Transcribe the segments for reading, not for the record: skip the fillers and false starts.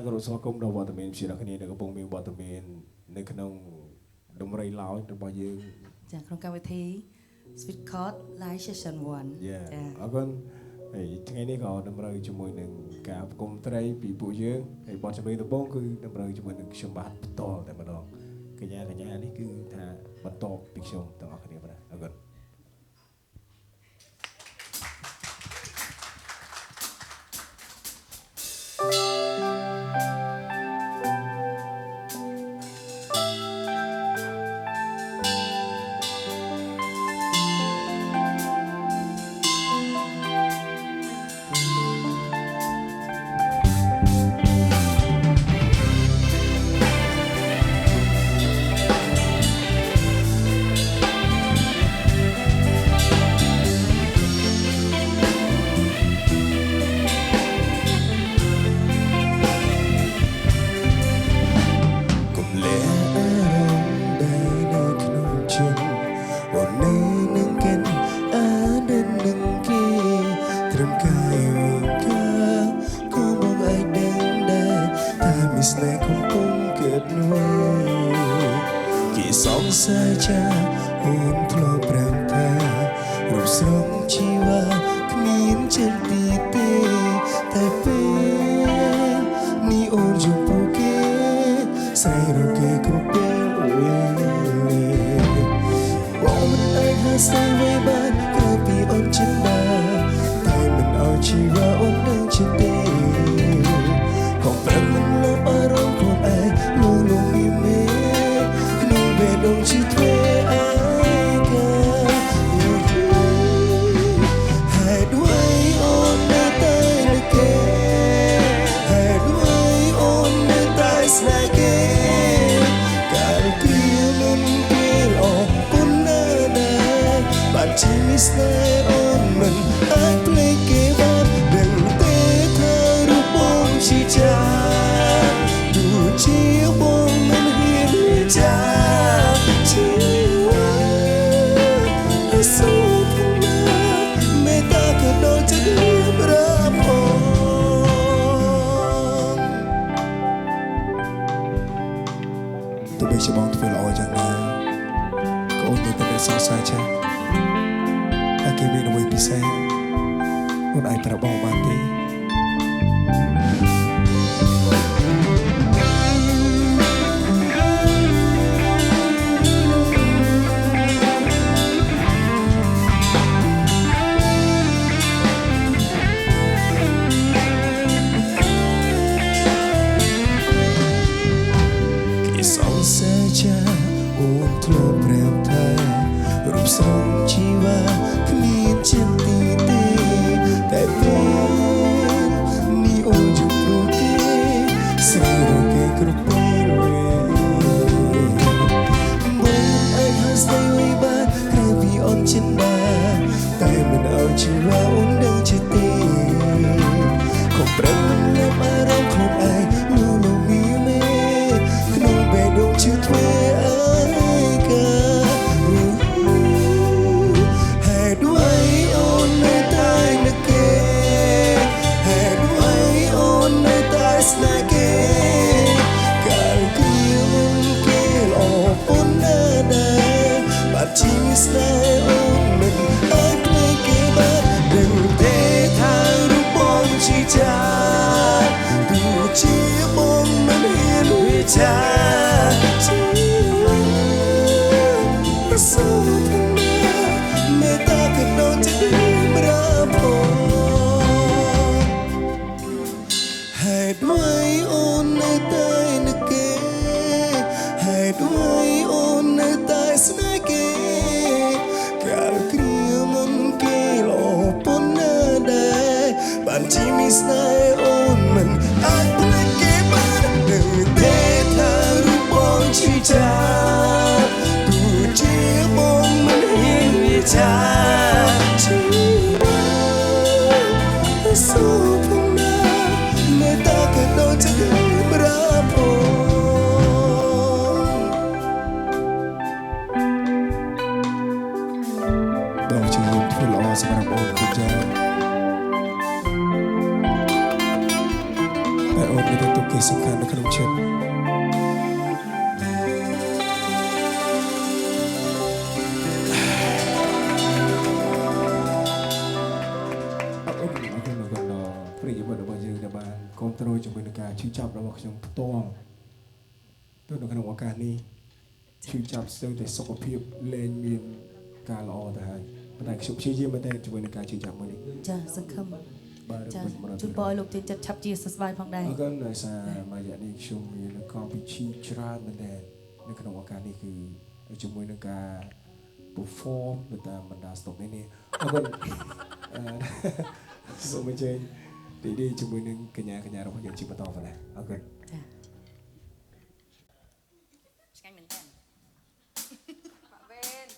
nhà có số công đầu vào tầm miền chỉ là cái này là cái bông miền vào tầm miềnในขนมดมไรล้าวตรงบ่ยืนจากโครงการวิธี Sweet Card Live Session 1จ้ะเอาคนไอ้ថ្ងៃនេះក៏ដំណើរជាមួយនឹងការប្រគំត្រីពីពួកយើងហើយបទចម្រៀងដំបូងគឺដំណើរជាមួយនឹងខ្ញុំបាទបន្តតែម្ដងកញ្ញានេះគឺថាបន្តពីខ្ញុំទាំងអស់គ្នាបាទអរគុណสองสายชาโอนทลอแปรมทารูปทรงชีวาขมิ้นเช่นตีเตแต่เป็นนี่โอนจุโปเกใส่โรเกกรุเปเวบอกมันไอ้หาใส่ไว้บ้านกลายปีอ่อนฉันมาแต่มันเอาชีวาอ่อนเดินฉันเตของแปรมันลบอารมณ์ของไอ้ลูลงมีเมDon't you dare anger Hãy đuổi ôn nơi tay nơi kề Hãy đuổi ôn nơi tay sai kề Cả kia mình kia lọ bốn nơi này Bạn chỉ miss nơi ôn mình Ai play kề bạn đừng tê thơ rút bông chỉ cha Đủ chiếu bông mình hiền với cha tôi biết cho bóng tôi phải lo chẳng nào có ổn định tại sao sai chứ ta kêu mình là người bị xe một ai ta đã bỏ bàn điโอนทลอแปรมทารูปทรงชีวาขมิ้นเช่นตีเตแต่เป็นนี่โอจุโปเกใส่โรเกกรุเปเวบอกไอ้หาใส่ไว้บ้านใครพี่อ่อนฉันมาแต่มันเอาชีวาอ่อนเดินฉันเตของแปรมันลบอารมณ์ของไอ้ลูลงมีเมขนมเบดงชื่อเทchỉ miss nơi ôn mình ai play kế bên đừng để tha rút bóng chỉ cha đủ chia bóng mình hiền vì cha chỉ số phong na người ta cần đâu chắc berapa bao nhiêu phải lo sekarang ôn kerja អូនមានតែទុកគេសំខាន់នៅក្នុងចិត្តប្រិយមិត្តរបស់យើងដែលបានគ្រប់គ្រងជាមួយនឹងការឈឺចាប់របស់ខ្ញុំផ្ទាល់ទៅនៅក្នុងឱកាសនេះឈឺចាប់ស្ទើរតែសុខភាពលែងមានការល្អទៅហើយប៉ុន្តែខ្ញុំព្យាយាមមែនទែនជាមួយនឹងការឈឺចាប់មួយនេះចាសង្ឃឹមបាទចាជូនពរឲ្យលោកទានចិត្តឆាប់ជាសះស្បើយផងដែរអរគុណដោយសារមួយរយៈនេះខ្ញុំមានកម្មវិធីច្រើនមែនទែននៅក្នុងឱកាសនេះគឺជាមួយនឹងការ perform ទៅតាមបណ្ដាស្តុកនេះអរគុណសូមអញ្ជើញទីនេះជាមួយនឹងកញ្ញារបស់យើងជាបន្តទៅដែរអរគុណចាឆ្ងាញ់មែនតើបាក់វេន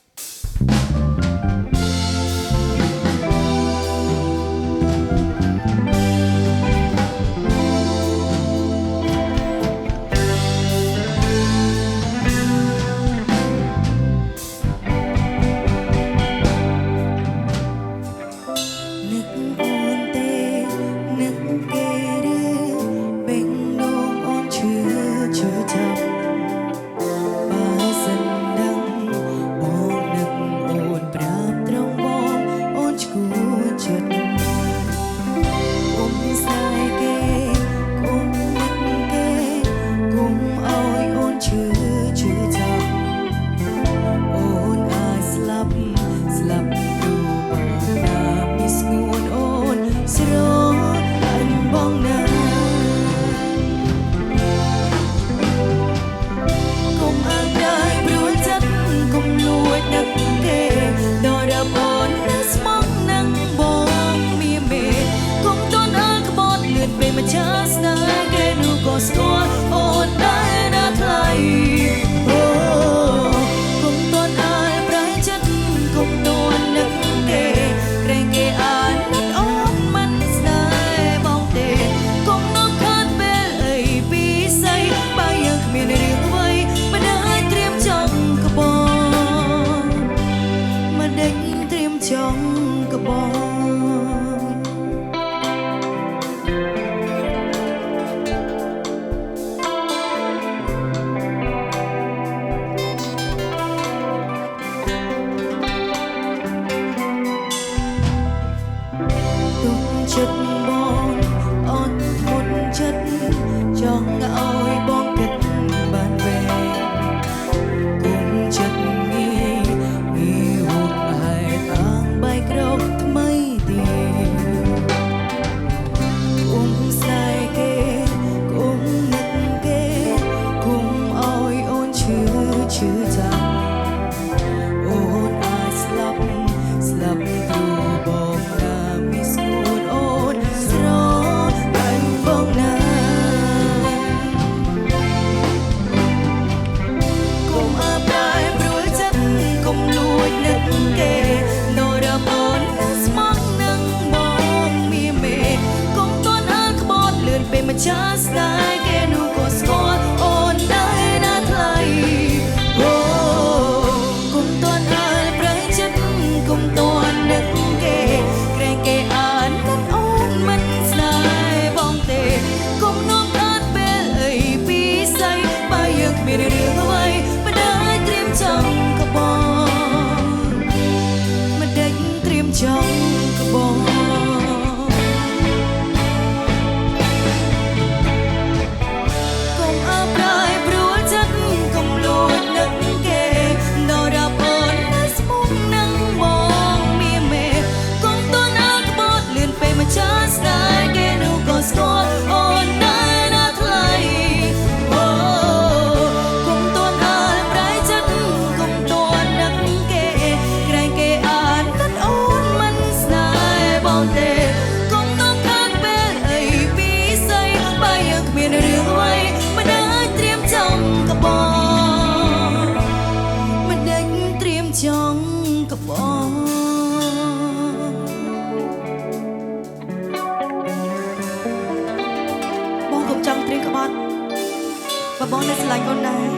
បងនៅស្រឡាញ់អូនដែរ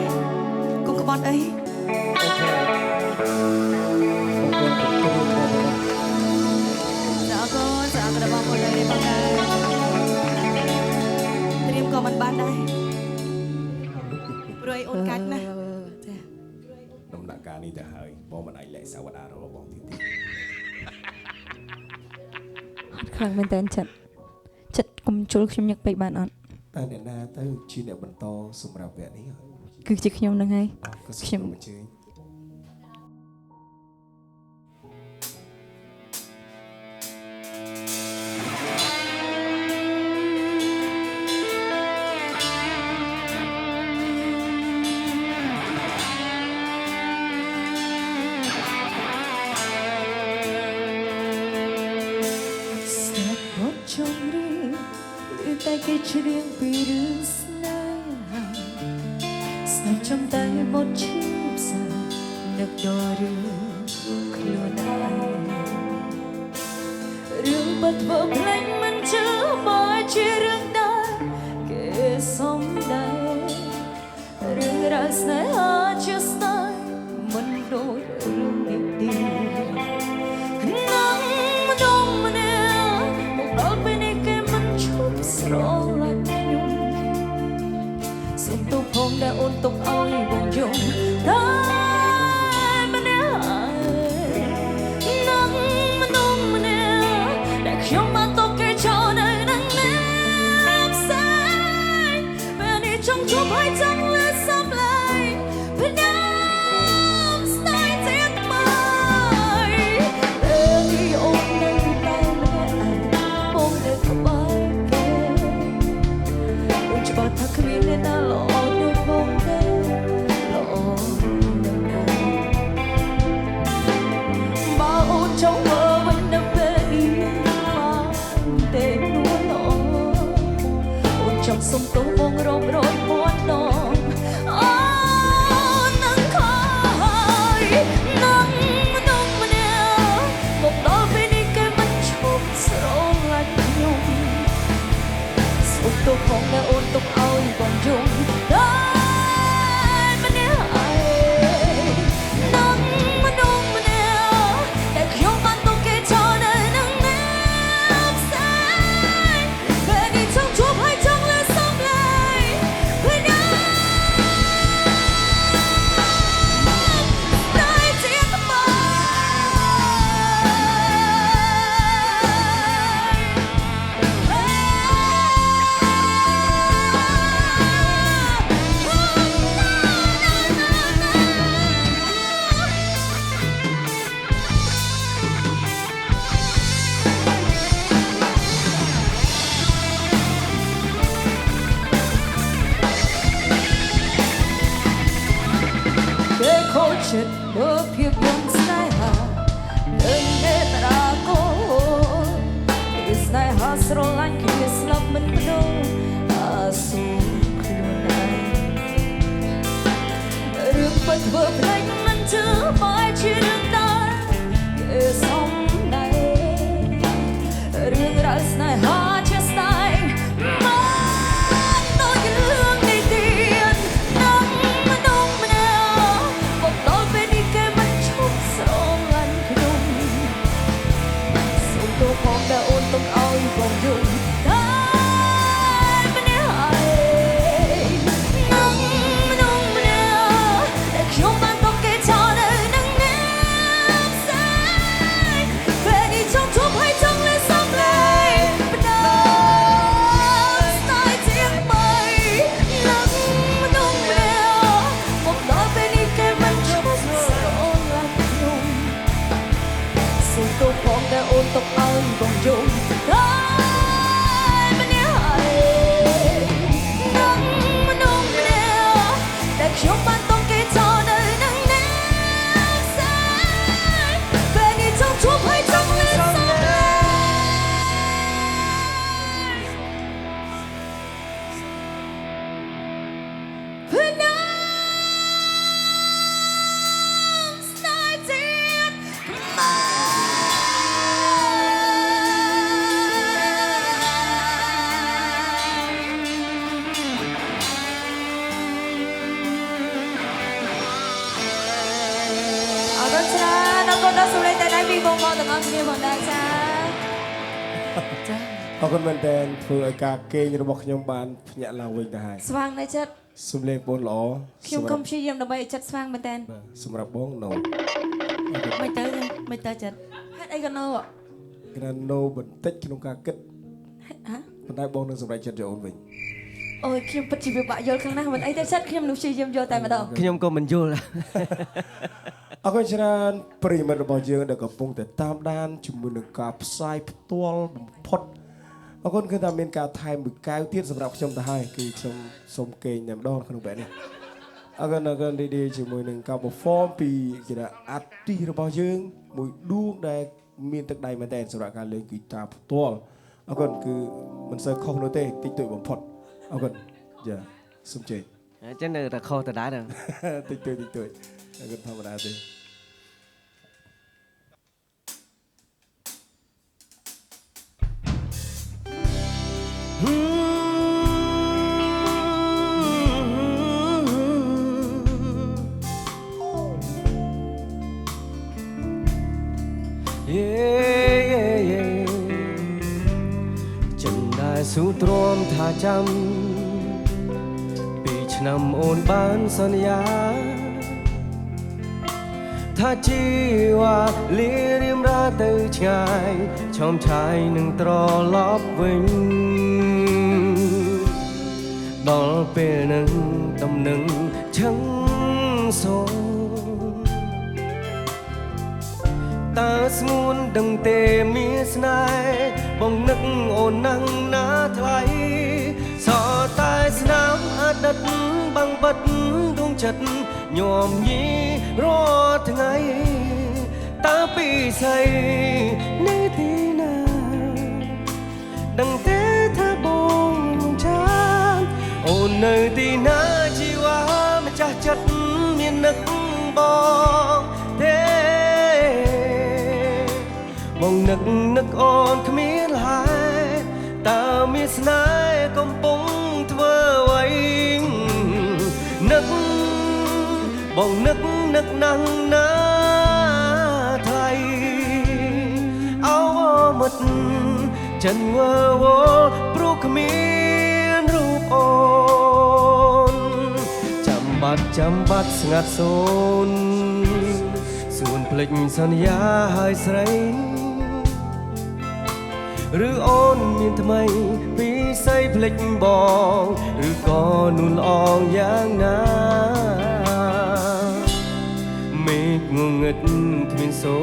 កុំក្បត់អីចាអរគុណបងប្អូនដែលបានត្រៀមក បានដែរព្រោះឯអូនកាច់ណាស់ចា ដំណាក់កាលនេះទៅហើយបងមិនអាចលែកសាវតារបស់បងទៀតទេ ខ្លាំងមែនតើចិត្តកុំជុលខ្ញុំញឹកពេកបានអត់ តើអ្នកណាទៅជាអ្នកបន្តសម្រាប់វគ្គនេះ គឺជាខ្ញុំនឹងហើយ ក៏ខ្ញុំអញ្ជើញ ស្ដាប់បទចម្រៀងឬតែគេច្រៀងពីរឿងស្នេហាស្ដាប់ចំតែបទឈឺផ្សានឹកដល់រឿងខ្លួនឯងរឿងបាត់ធ្វើភ្លេចមិនជឿបើជារឿងដែលគេសំដែងរឿងរ៉ាវស្នេហាជាស្នេហ៍មិនដូចរឿងនេះទេ ស្រឡាញ់ខ្ញុំសុំទោសផងដែលអូនទុកឲ្យបងយំតែម្នាក់នឹងមនុស្សម្នាក់ដែលខ្ញុំបានទុកគេចោលនៅនឹងអ្នកផ្សេងពេលនេះចង់ជួបឲ្យចង់លើសំឡេងពេលណាស្នេហ៍ទៀតមកពេលនេះអូននៅតែម្នាក់បងនៅក្បែរ ច្បាស់ថាគ្មានអ្នកណាល្អដូចបងទេល្អនឹងបងបើអូនចង់មើលវិញនៅពេលនេះមកទេនួនល្អអូនចង់សុំទោសបងរាប់រយពាន់ដងអូននឹងខយនឹងមនុស្សម្នាក់មកដល់ពេលនេះគេមិនឈប់ស្រឡាញ់ខ្ញុំ សុំទោសផងដែលអូនទុកឲ្យបងយំតែម្នាក់ឯងនឹងមនុស្សម្នាក់ដែលខ្ញុំបានទុកគេចោលនៅនឹងអ្នកផ្សេងពេលនេះចង់ជួបឲ្យចង់លើសំឡេងពេលណាតែជាថ្មី គេខូចចិត្តមើលភាពយន្តស្នេហានឹងនេត្រាកូនពីស្នេហាស្រឡាញ់គ្នាស្លាប់មិនបដូរអាសូរខ្លួនឯងរឿងពិតធ្វើភ្លេចមិនជឿបើជារឿងដែលគេសំដែងរឿងរ៉ាវស្នេហាជាស្នេហ៍មិនដូចរឿងនេះទៀតនឹងមនុស្សម្នាក់ ដល់ពេលនេះគេមិនឈប់ស្រឡាញ់ខ្ញុំសុំទោសផងដែលអូនទុកឲ្យបងយំតែម្នាក់ឯងនឹងមនុស្សម្នាក់ដែលខ្ញុំបានទុកគេចោលនៅនឹងអ្នកផ្សេងពេលនេះចង់ជួបឲ្យចង់លើសំឡេងបដាស្នេហ៍ជាងបីនឹងមនុស្សម្នាក់មកដល់ពេលនេះគេមិនឈប់ស្រឡាញ់ខ្ញុំ សុំទោសផងដែលអូនទុកឲ្យបងយំតែម្នាក់ឯងនឹងមនុស្សម្នាក់ដែលខ្ញុំបានទុកគេចោលនៅនឹងអ្នកផ្សេងពេលនេះចង់ជួបឲ្យចង់លើសំឡេងពេលណាស្នេហ៍ទៀតមក អរគុណច្រើនអរគុណដល់សម្លេងតែដៃពីបងប្អូនទាំងអស់គ្នាផងដែរចាចា អរគុណមែនតើធ្វើឲ្យការគេងរបស់ខ្ញុំបានភ្ញាក់ឡើងវិញទៅហើយ ស្វាងនៅចិត្ត សំលេងបងល្អ ខ្ញុំកុំព្យាយាមដើម្បីឲ្យចិត្តស្វាងមែនតើ សម្រាប់បង no មិនទៅចិត្ត ហេតុអីក៏នៅ គេថា no បន្តិចក្នុងការគិត ហ៎ ប៉ុន្តែបងនឹងសម្រេចចិត្តយកអូនវិញ អូយខ្ញុំពិតជាពិបាកយល់ខ្លាំងណាស់មិនអីទេចិត្តខ្ញុំនឹងព្យាយាមយល់តែម្ដង ខ្ញុំក៏មិនយល់ អរគុណច្រើនប្រិយមិត្តរបស់យើងដែលកំពុងតែតាមដានជាមួយនឹងការផ្សាយផ្ទាល់បំផុតអរគុណគឺថាមានការថែមមួយកែវទៀតសម្រាប់ខ្ញុំទៅហើយគឺខ្ញុំសូមគេងតែម្ដងក្នុងបែបនេះអរគុណរីជាមួយនឹងការ perform ពីគេថា artist របស់យើងមួយដួងដែលមានទឹកដៃមែនតើសម្រាប់ការលេងហ្គីតាផ្ទាល់អរគុណគឺមិនសូវខុសនោះទេតិចតួចបំផុតអរគុណចាសូមជើញ ចឹងនៅតែខុសតដែរ តិចតួចអរគុណធម្មតាទេ ចឹងដែរស៊ូទ្រាំថាចាំពីឆ្នាំអូនបានសន្យាថាជីវ៉ាលីរៀមរាទៅឆ្ងាយឆោមឆាយនឹងត្រឡប់វិញដល់ពេលនឹងដំណឹងឆឹងសូម តើស្ងួនដឹងទេមានស្នេហ៍បងនឹកអូនណាំងណាថ្លៃសតែស្នាមអតីតបាំងបិទដួងចិត្តញោមញីរាល់ថ្ងៃតើពីស្អីនៅទីណាដឹងទេថាបងចាំអូននៅទីណាជីវ៉ាម្ចាស់ចិត្តមាននឹកបងទេ បងនឹកអូនគ្មានហើយតើមានស្នេហ៍កំពុងធ្វើអ្វីនឹកបងនឹកណាស់ណាថ្លៃអោមិត្តចិនវើវល់ព្រោះគ្មានរូបអូនចាំបាត់ស្ងាត់សូនសួនភ្លេចសន្យាហើយស្រី ឬអូនមានថ្មីពីស្អីភ្លេចបងឬក៏នួនល្អងយ៉ាងណាមេឃងងឹតគ្មានសូ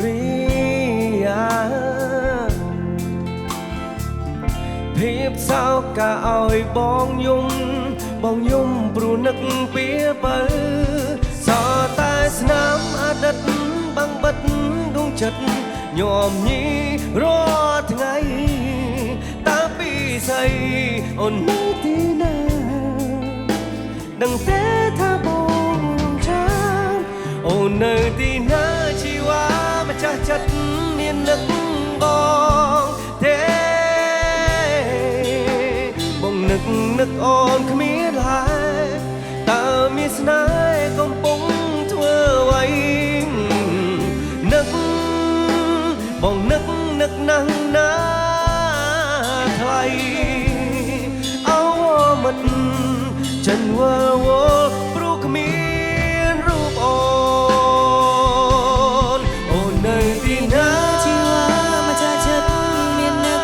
រីយ៉ាភាពសោកកាឲ្យបងយំព្រោះនឹកពីបើសតែស្នាមអតីតបាំងបិទដួងចិត្ត ញោមញីរាល់ថ្ងៃតើពីស្អីអូននៅទីណាដឹងទេថាបងចាំអូននៅទីណាជីវ៉ាម្ចាស់ចិត្តមាននឹកបងទេបងនឹកអូនគ្មានហើយតើមានស្នេហ៍កំពុងធ្វើអ្វីនឹក បងនឹកណាស់ណាថ្លៃអោមិត្តចិនវើវល់ព្រោះគ្មានរូបអូនអូននៅទីណាជីវ៉ាម្ចាស់ចិត្តមាននឹក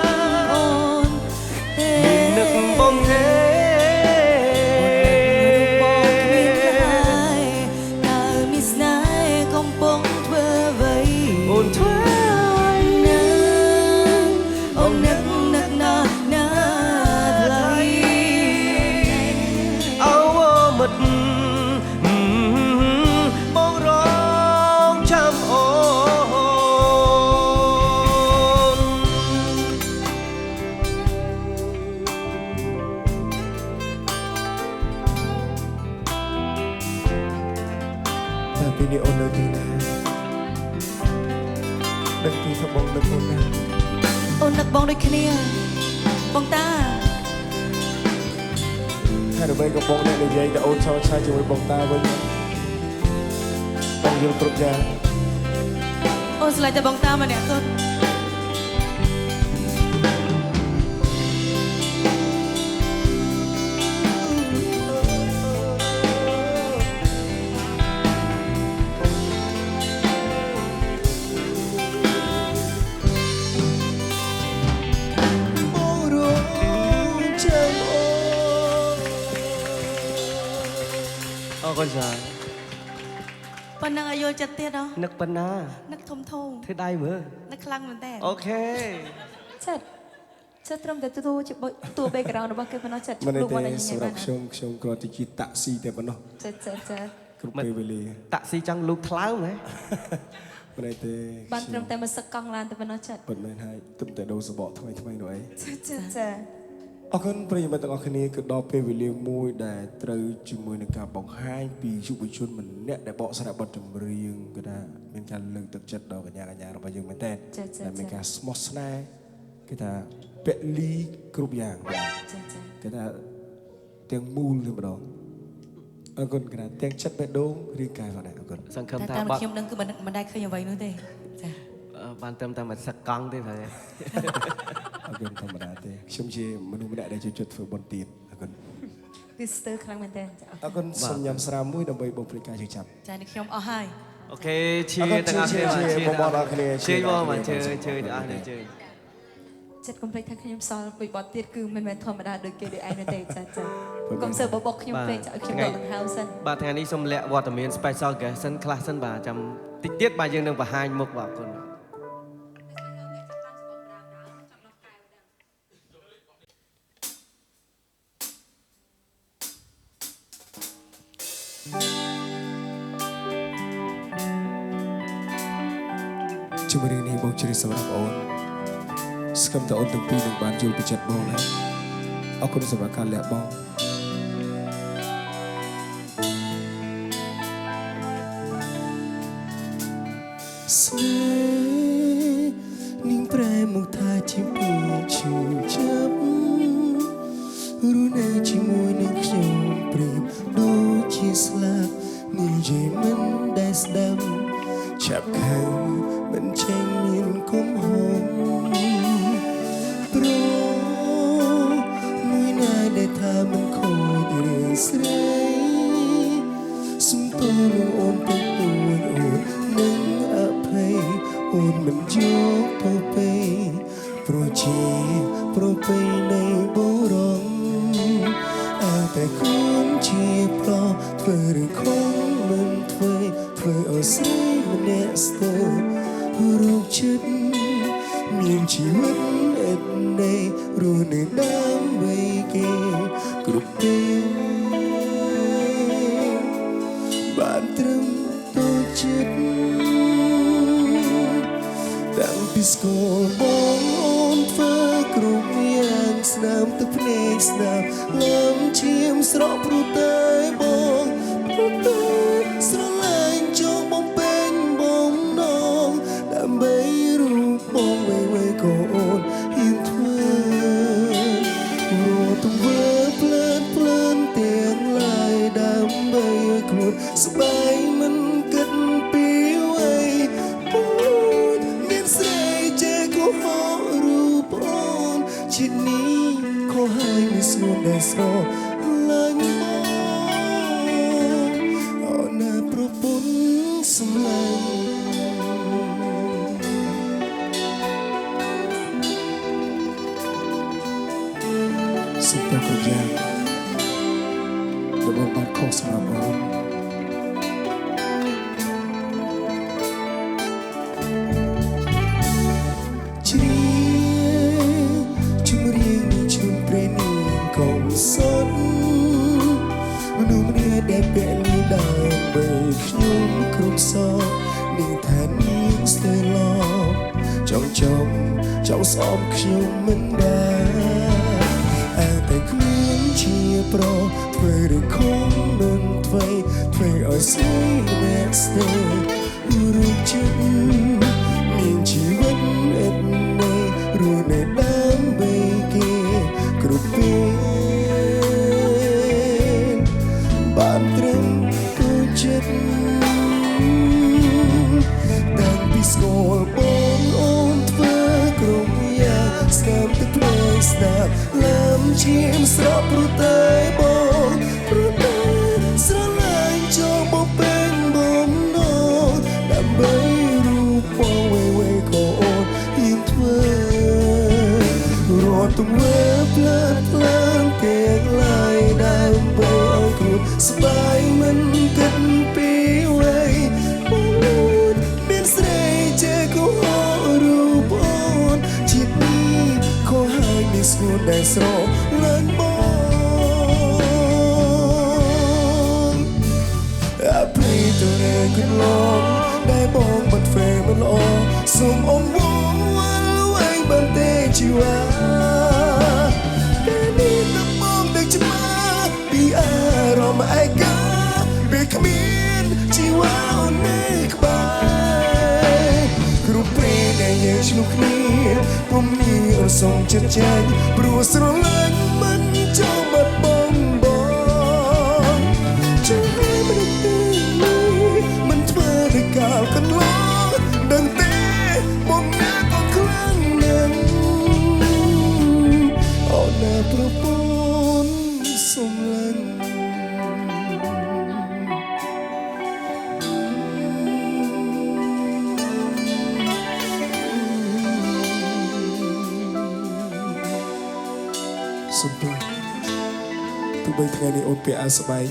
អូនទេមាននឹកបងទេបងគ្មានហើយតើមានស្នេហ៍កំពុងធ្វើអ្វីអូនធ្វើ បងរងចាំអូន តែពីនេះអូននៅទីណាដឹងទីថាបងនឹកអូនណា អូននឹកបងដូចគ្នាបងតា ហើយដើម្បីកំបងអ្នកនិយាយទៅអូនឆោតឆាយជាមួយបងតាវិញបងយល់គ្រប់យ៉ាង អូនស្រឡាញ់តែបងតាម្នាក់គត់ ប អូកូនចា ប៉ុណ្ណឹងឲ្យយល់ចិត្តទៀតហ៎ នឹកប៉ុណ្ណា នឹកធំធំ ធ្វើដៃមើល នឹកខ្លាំងមែនតើ អូខេ ចិត្តត្រឹមតែតួជាតួ background របស់គេប៉ុណ្ណោះចិត្ត មិន លោកមក ទេ ញ៉ៃ សម្ បា រាប់ ន ខ្ញុំគ្រាន់តែជាតាក់ស៊ីតែប៉ុណ្ណោះ ចិត្ត គ្រប់ពេលវេលា តាក់ស៊ីចង់លូកថ្លើមហ៎ មិនទេ បានត្រឹមតែមកសឹកកង់ឡានតែប៉ុណ្ណោះចិត្ត ប៉ុន្មានហើយទុំតែដូរសបកថ្មីនោះអី ចិត្ត អរគុណប្រិយមិត្តទាំងអស់គ្នាគឺដល់ពេលវេលាមួយដែលត្រូវជាមួយនឹងការបង្ហាញពីយុវជនម្នាក់ដែលបកស្រាយបទចម្រៀងគឺថាមានការលើកទឹកចិត្តដល់កញ្ញារបស់យើងមែនតើដែលមានការស្មោះស្នេហ៍គឺថាពលីគ្រប់យ៉ាង គេថាទាំងមូលតែម្ដងអរគុណក្រាទាំងចិត្តបេះដូងរាងកាយផងដែរអរគុណ សង្ឃឹម តែ ថា តាម បាត់ ខ្ញុំនឹងគឺមិនដែលឃើញអ្វីនោះទេចា បានត្រឹមតែមកសឹកកង់ទេហើយ អរគុណធម្មតាទេខ្ញុំជាមនុស្សម្នាក់ដែលចូលចិត្តធ្វើបុណ្យទានអរគុណ គឺស្ទើរខ្លាំងមែនតើ អរគុណសូមញ៉ាំស្រាមួយដើម្បីបំភ្លេចការជឿចាប់ ចានេះខ្ញុំអស់ហើយ អូខេឈៀទាំងអស់គ្នាបាទឈៀបងបាទជឿទាំងអស់គ្នាជឿ ចិត្តកុំភ្លេចថាខ្ញុំសល់មួយបទទៀតគឺមិនមែនធម្មតាដូចគេដូចឯងនោះទេចាកុំសើបបកខ្ញុំពេកចាឲ្យខ្ញុំដកដង្ហើមសិន បាទថ្ងៃនេះសូមលាក់វត្តមាន special guest សិនខ្លះសិនបាទចាំតិចទៀតបាទយើងនឹងបង្ហាញមុខបាទអរគុណ ជំរឿននេះបងជ្រាបសម្រាប់អូនស្គមតអូនទាំងពីរនឹងបានយល់ពីចិត្តបងហើយអរគុណសម្រាប់ការលះបង់ស្នេហ៍នាងប្រែមកថាជាពីឈឺចាប់រូននៅជាមួយនឹងខ្ញុំព្រៀបដូចជាស្លាប់និយាយមិនដែលស្ដាប់ចាប់ខៅមិនចេញមានគុំហមប្រមួយណាដែលថាមិនខូចរឿងស្រីសុំតើលោកអូនទៅពួយអូននឹងអភ័យអូនមិនយកទៅពេព្រោះជាប្រពៃនៃបុរងតែខ្លួនជាប្រធ្វើរឿងខំមិនធ្វើឲ្យស្រីម្នាក់ស្ទើររូបចិត្តមានជីវិតអត់ណែរស់នៅដើម្បីគេគ្រប់ពេលបានត្រឹមទៅចិត្តតាំងពីស្គាល់បងអូនធ្វើគ្រប់យ៉ាងស្នាមទឹកភ្នែកស្នាមលំឈាមស្រក់ព្រោះតែបងព្រោះតែស្រឡាញ់ចូលបំពេញបំណងដើម្បីរូបបងវេក៏អូនហ៊ានធ្វើរត់ទៅវើផ្លើតទាំងឡាយដើម្បីឲ្យខ្លួនស្បែកមិនគិតពីអ្វីអូនមានស្រីចេះក៏ហៅរូបអូនជាតិនេះខុសហើយមិនស្រួលដែលស្រឡាញ់បងអូនណាប្រពន្ធសម្លាញ់សុខតែប្រយ៉ាងដែលបងបានខុសសម្រាប់អូនជ្រាជំរៀងនេះជូនព្រេនាងកុំសុនមនុស្សម្នាក់ដែលពលីដើម្បីខ្ញុំគ្រប់សពនាងថានាងស្ទើរឡប់ចង់ស្អប់ខ្ញុំមិនដែរតែខ្លួនជាប្រធ្វើរឿងខំមិនធ្វើឲ្យស្រីអ្នកស្ទើររូបចិត្តមានជីវិតអត់ណែរស់នៅដើម្បីគេគ្រប់ពេលបានត្រឹមទៅចិត្តតាំងពីស្គាល់បងអូនធ្វើគ្រប់យ៉ាងស្គាល់ទឹកភ្នែកស្ដាប់លើមឈាមស្រក់ព្រោះតែបងព្រោះតែស្រឡាញ់ចូលបំពេញបំណងដើម្បីរូបបងវេក៏អូនហ៊ានធ្វើរត់ទៅវើផ្លើតទាំងឡាយដើម្បីឲ្យខ្លួនស្បែកមិន มีสูดได้สโลเลินบองอาปรีตัวเรงขึ้นลงได้บองบัดเฟมันออกสมองวงวันไว้บันเตจิวาแต่นี่น้ำมองได้จะมาปีอารมณ์ไอ้กาเบคมีนจิวาอุนเนกบายกรุปเปรได้ยังชลุกนี้ผมมีอรสงจัดแจงปรัวสโลเลินมันเจ้าบัดบองบองจะให้มันตื่นมันเธอได้กล่าวกันล้อดังเต้มองหน้าก็ครั้งหนึ่งเอาหน้าประปนสมลังสมบูรณ์ทุกใบថ្ងៃនេះអូនពាក់អាវស្បែក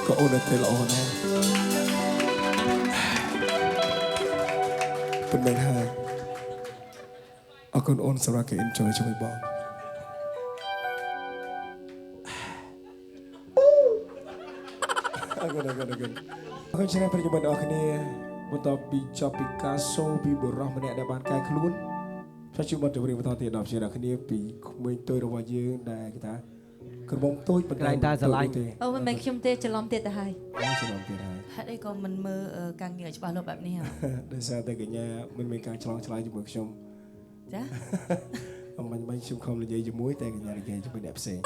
ក៏អូននៅពេលល្អដែរប៉ុន្មានហើយអរគុណអូនសម្រាប់ការ enjoy ជាមួយបងអរគុណច្រើនប្រិយមិត្តអរគ្នាបន្ទាប់ពីចប់ពីការសូពីបុរសម្នាក់ដែលបានកែខ្លួនផ្សាយជូនបទចម្រៀងបន្តទៀតដល់ជាអ្នកគ្នាពីក្មេងតូចរបស់យើងដែលគេថាក្រមុំតូចប៉ុន្តែតែស្រឡាញ់ទេ អូមិនមែនខ្ញុំទេច្រឡំទៀតទៅហើយ ច្រឡំទៀតហើយ ហេតុអីក៏មិនមើលការងារច្បាស់លាស់បែបនេះហ៎ ដោយសារតែកញ្ញាមិនមានការឆ្លងឆ្លើយជាមួយខ្ញុំ ចា អមបាញ់ខ្ញុំខំនិយាយជាមួយតែកញ្ញានិយាយជាមួយអ្នកផ្សេង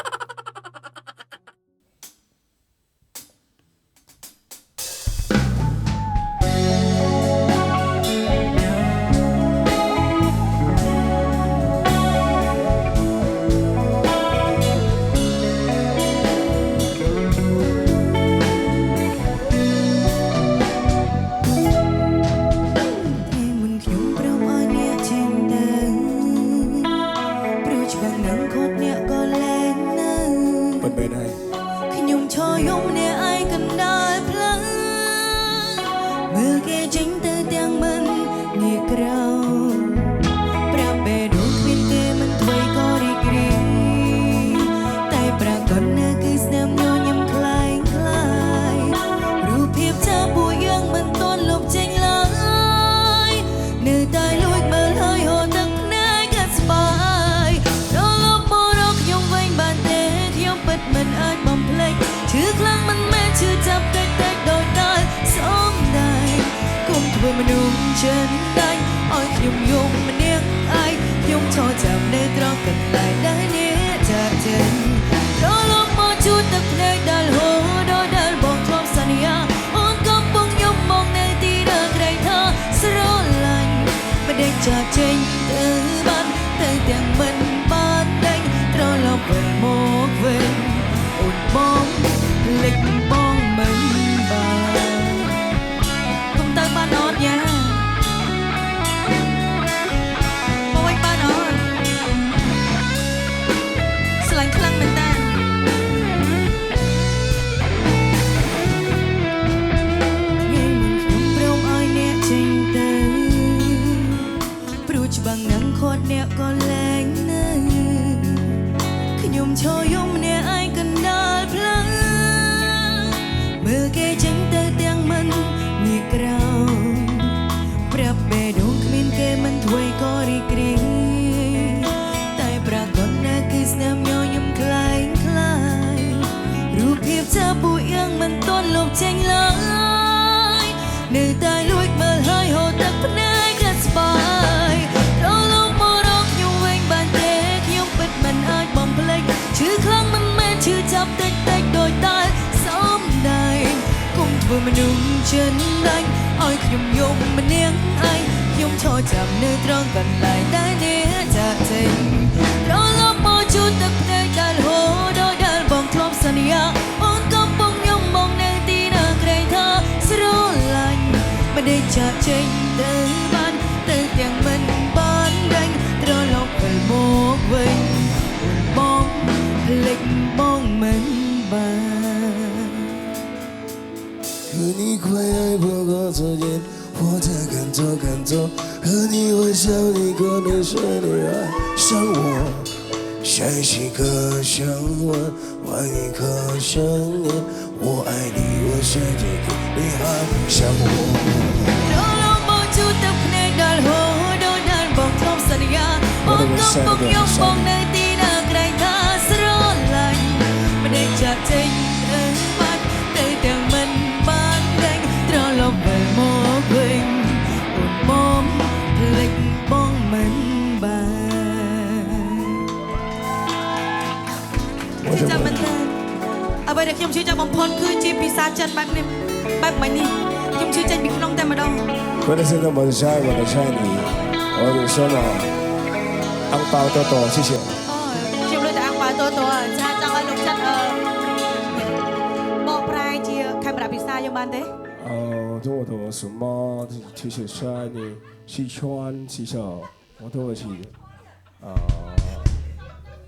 មនុស្សចិនដាច់ឲ្យខ្ញុំយំម្នាក់ឯងខ្ញុំឈរចាំនៅត្រង់កន្លែងដែលអ្នកចាក់ចេញរលំមកជួបទឹកភ្នែកដែលហូរដល់ដែលបងធ្លាប់សន្យាអូនកំពុងខ្ញុំមកនៅទីដែលក្រែងថាស្រឡាញ់មិនដេញចាក់ចេញទៅបានទៅទាំងមិនបានដេញត្រឡប់វិលមកវិញអូនបងភ្លេចបងមិនបានគុំទៅបានអត់យ៉ាមកវិញបានអត់ស្លាញ់ខ្លាំងមែនតើងាយមិនខ្ញុំព្រមឲ្យអ្នកចេញទៅព្រោះច្បាំងនឹងខត់អ្នកក៏លែងនៅខ្ញុំឈរយំម្នាក់ឯងកណ្ដាលផ្លូវមើលគេចេញទៅទាំងមិនងាយក្រោមប្រាប់បេះដូងគ្មានគេមិនធ្វេក៏រីករាយតែប្រកបណាគឺស្នាមញញឹមคล้ายคล้ายរូបភាពចាពួកយ៉ាងមិនទាន់លុបចេញឡើយនៅតែលួចមើលហើយហូរទឹកភ្នែកកាត់ស្បាយរលំមករកខ្ញុំវិញបានទេខ្ញុំពិតមិនអាចបំភ្លេចឈឺខ្លាំងមិនមែនឈឺចាប់តិចតិចដូចតែសំដែងគុំធ្វើមនុស្សចិនដាច់ឲ្យខ្ញុំយំម្នាក់ឯងខ្ញុំឈរចាំនៅត្រង់កន្លែងដែលអ្នកចាក់ចេញរលំមកជួបទឹកភ្នែកដែលហូរដោយដែលបងធ្លាប់សន្យាអូនកំពុងខ្ញុំមកនៅទីណាក្រែងថាស្រឡាញ់មិនដេញចាក់ចេញទៅបានទៅទាំងមិនបានដេញត្រឡប់វិលមកវិញអូនបងភ្លេចបងមិនបាន คืนนี้ใครให้พวกเราเจอเย็น活得更多更多，和你微笑，你可能是你爱上我，相信可相吻，万一可相念，我爱你，我想天空，你还想我。រលងបងជួបទឹកភ្នែកដល់ហូរដូចដល់បងធ្លាប់សន្យាបងក៏បងយកបងនៅទីណាក្រែងថាស្រឡាញ់មិនได้ចាក់ចេញបាត់ទៅទាំងមិនបានដែងត្រឡប់វិលមកវិញអូនមកភ្លេចបងមិនបានចាំមិនទេអ្វីដែលខ្ញុំជឿចាំបំផុតគឺជាភាសាចិនបែបនេះបែបមិននេះខ្ញុំជឿចេញពីក្នុងតែម្ដង 我的现在我的爱，我的爱你，我的什么？昂包多多，谢谢。ខ្ញុំលើតែអង្គបើតតចាចង់ឲ្យលោកចាត់បកប្រែជាខេមរៈភាសាយើងបានទេ做我的什么？谢谢爱你，西川西小，我都是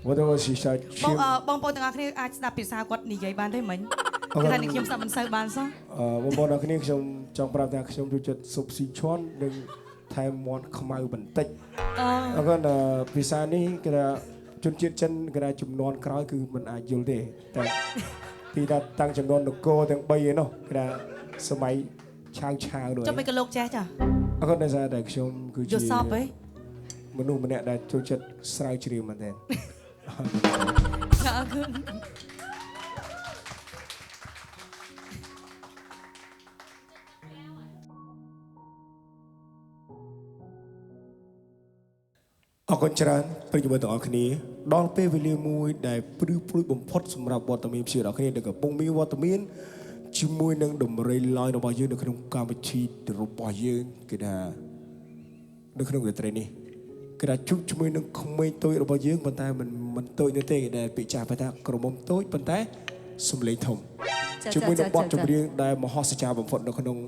我都是在បងប្អូនទាំងអស់គ្នាអាចស្ដាប់ភាសាគាត់និយាយបានទេមិញគេថានេះខ្ញុំស្ដាប់មិនសូវបានសោះបងប្អូនទាំងអស់គ្នាខ្ញុំចង់ប្រាប់ថាខ្ញុំចូលចិត្តស៊ុបស៊ីឈွန်និងថែមមាន់ខ្មៅបន្តិចអរគុណភាសានេះគេថាជនជាតិចិនគេថាចំនួនក្រោយគឺមិនអាចយល់ទេតែពីថាតាំងចំនួននគរទាំង3ឯនោះគេថាសម័យឆាវនោះចុះមិនក៏លោកចេះចាអរគុណដែលថាខ្ញុំគឺជាយល់សពហ៎មនុស្សម្នាក់ដែលចូលចិត្តស្រាវជ្រាវមែនទេអរគុណអរគុណច្រើនប្រិយមិត្តទាំងអស់គ្នាដល់ពេលវេលាមួយដែលព្រឺព្រួយបំផុតសម្រាប់វត្តមានជារបស់គ្នាដែលកំពុងមានវត្តមានជាមួយនឹងដំរីឡយរបស់យើងនៅក្នុងកម្មវិធីរបស់យើងគេថានៅក្នុងរាត្រីនេះគេថាជួបជាមួយនឹងក្មេងតូចរបស់យើងប៉ុន្តែមិនតូចនោះទេដែលពាក្យចាស់ថាក្រមុំតូចប៉ុន្តែសំឡេងធំជាមួយនឹងបទចម្រៀងដែលមហោសចារបំផុតនៅក្នុង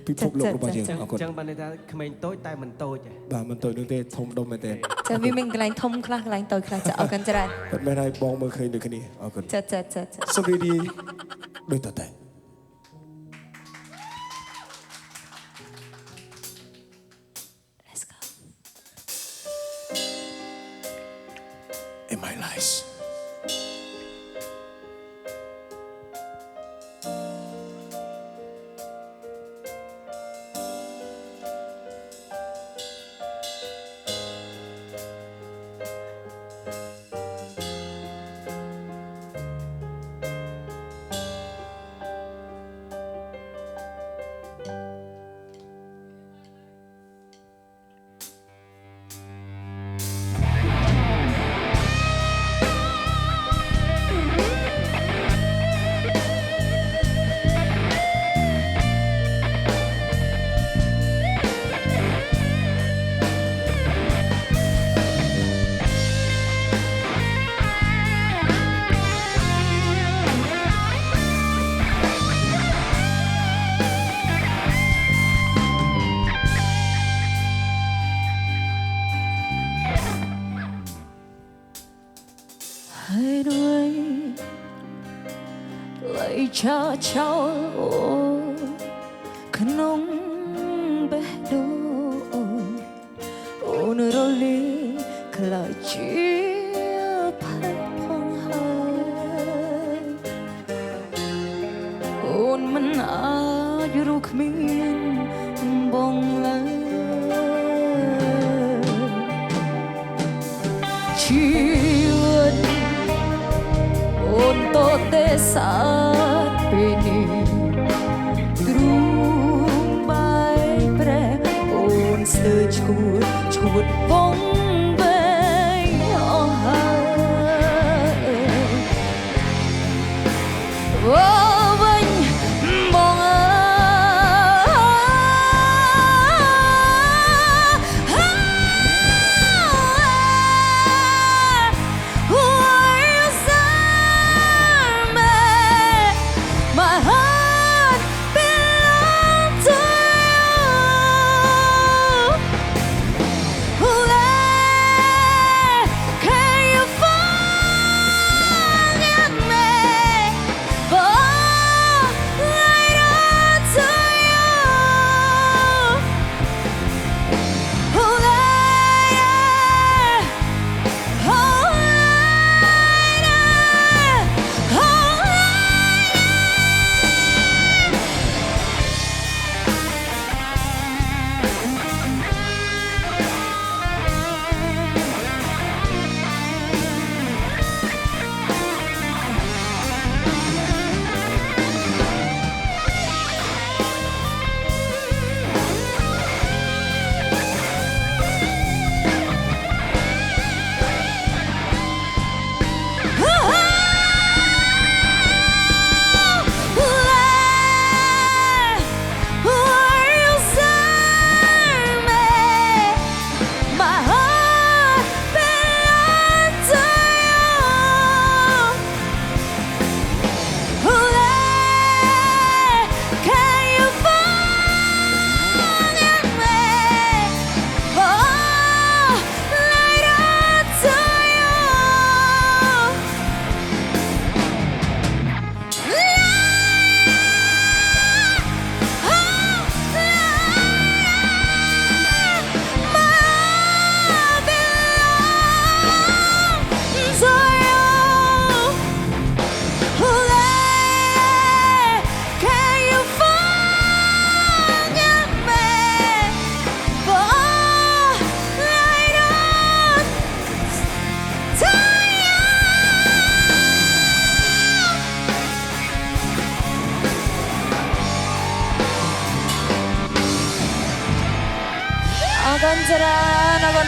ពិភពលោករបស់យើងអរគុណអញ្ចឹងបានន័យថាក្មេងតូចតែមិនតូចបាទមិនតូចនោះទេធំដុំមែនទេចាវាមានកន្លែងធំខ្លះកន្លែងតូចខ្លះចាអរគុណច្រើនប៉ុន្តែឲ្យបងមើលឃើញដូចគ្នាអរគុណចាសូមរីឌីដូចតតែ Let's go In my life hãy đuổi lấy cha cháu khăn bé đô ôn rồi li lại chia phải phong hai ôn mình aiรู้ขมิ้นบงเลยชีวิตអូនតទេសាទពេលនេះទ្រូងបាយប្រែអូនស្ទើរឈួតបងវែងអស់ហើយអូវិញបងអើ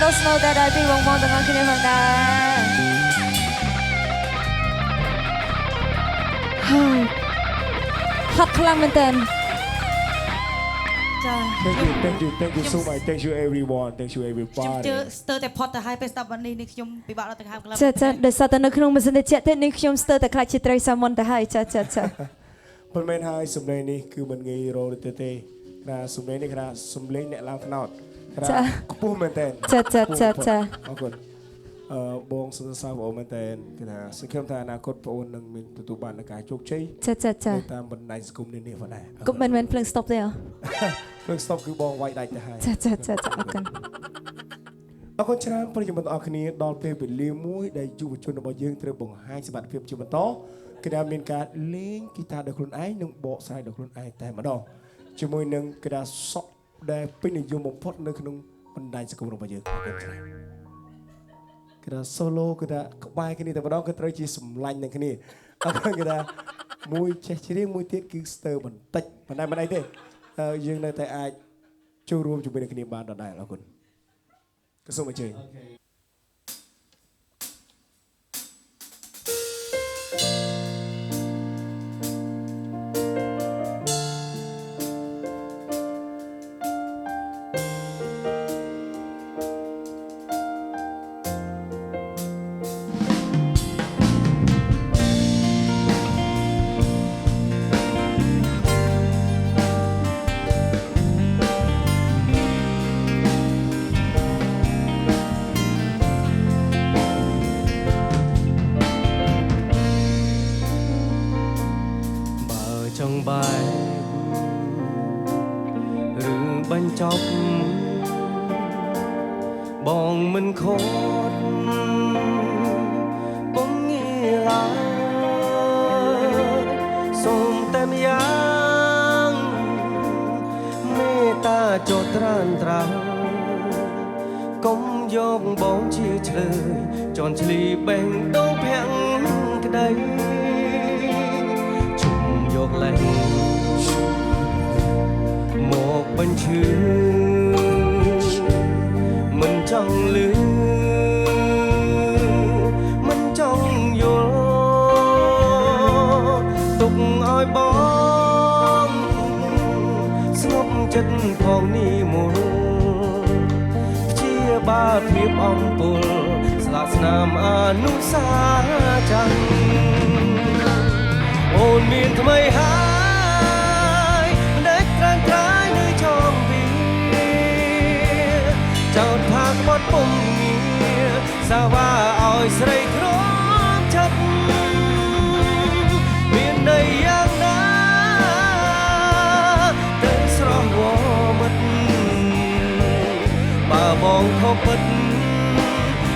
លោក Snow តែដល់ទីបងប្អូនទាំងអស់គ្នាផងដែរហើយហត់ខ្លាំងមែនតើ ចា Thank you so much thank you everyone thank you ខ្ញុំ everybody ជឿស្ទើរតែផុតទៅហើយពេលស្ដាប់បាននេះខ្ញុំពិបាកដល់ទៅហៅក្លឹប ចាដោយសារតែនៅក្នុងម៉ាស៊ីនត្រជាក់ទេនេះខ្ញុំស្ទើរតែខ្លាចជាត្រីសាម៉ុនទៅហើយចា មិនមែនហើយសំឡេងនេះគឺមិនងាយរកទេណាសំឡេងនេះគេថាសំឡេងអ្នកឡើងថ្នោតគេថាខ្ពស់មែនតើ ចា អរគុណបងសុខសាន្តបងមែនតើគេថាសង្ឃឹមថាអនាគតបងនឹងមានទទួលបានការជោគជ័យ ចា តាមបណ្ដាញសង្គមនានាផងដែរ គុំមិនភ្លើង stop ទេអ ភ្លើង stop គឺបងវាយដាច់ទៅហើយ ចាអរគុណ អរគុណច្រើនប្រិយមិត្តទាំងអស់គ្នាដល់ពេលវេលាមួយដែលយុវជនរបស់យើងត្រូវបង្ហាញសមត្ថភាពជាបន្តគឺដែលមានការលេងហ្គីតាដោយខ្លួនឯងនិងបកស្រាយដោយខ្លួនឯងតែម្ដងជាមួយនឹងកដាសក់ដែលពេញនិយមបំផុតនៅក្នុងបណ្ដាញសង្គមរបស់យើងអរគុណច្រើនកដា solo គឺថាក្បែរគ្នាតែម្ដងគឺត្រូវជាសម្លាញ់នឹងគ្នាអរគុណកដាមួយចេះច្រៀងមួយទៀតគឺស្ទើរបន្តិចប៉ុន្តែមិនអីទេយើងនៅតែអាចចូលរួមជាមួយនឹងគ្នាបានដដែលអរគុណសូមអញ្ជើញ ចង់បែបរឿងបញ្ចប់បងមិនខត់ពុំងាយឡើយសូមតែម្យ៉ាងមេត្តាចោតត្រានត្រាកុំយកបងជាឆ្លើយចនឆ្លីបេងដូងភាំងក្តីយកលែងមកបញ្ឈឺមិនចង់លឺមិនចង់យល់ទុកឲ្យបងស្ងប់ចិត្តផងនេះមួយជាបាភាពអំពុលស្លាកស្នាមអនុសាចាំងអូនមានថ្មីហើយដេកក្រានក្រាយនៅចងពីចោតថាក្បត់ពុំងារសាវ៉ាឲ្យស្រីក្រមចិត្តមានន័យយ៉ាងណាទៅស្រស់វមិត្តបើបងខុសពិត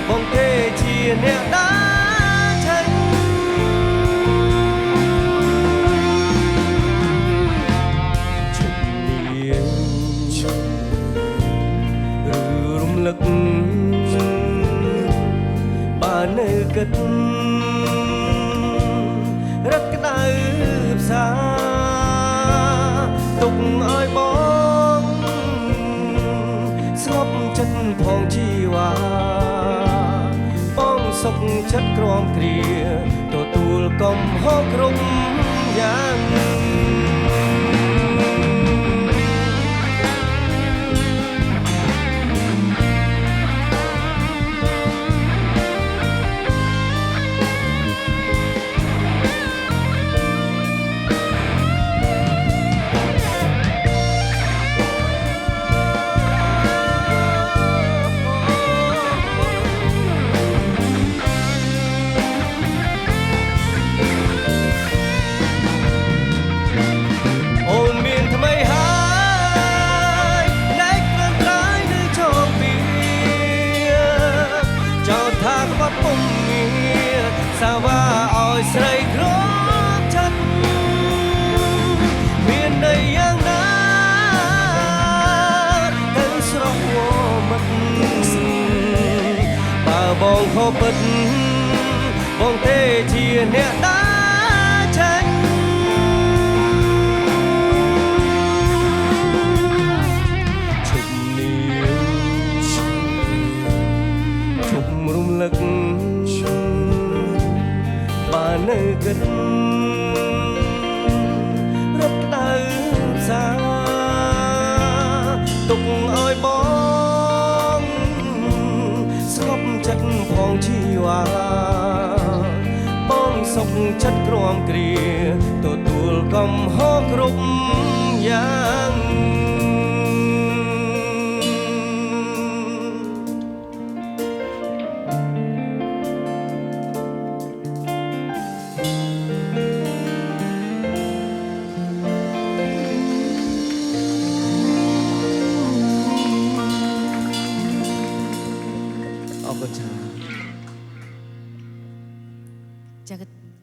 បងទេជាអ្នកដាលឹកបើនៅគិតរត់ក្តៅផ្សាទុកឲ្យបងស្ងប់ចិត្តផងជីវ៉ាបងសុខចិត្តក្រំគ្រាទទួលកំហុសគ្រប់យ៉ាង សាវ៉ាឲ្យស្រីក្រមចិត្តមានន័យយ៉ាងណាទៅស្រស់វមិត្តបើបងខុសពិតបងទេជាអ្នកដាចាញ់ឈប់នាង រំលឹកបាននៅគិតរត់ក្តៅផ្សាទុកឲ្យបងស្ងប់ចិត្តផងជីវ៉ាបងសុខចិត្តក្រំគ្រាទទួលកំហុសគ្រប់យ៉ាង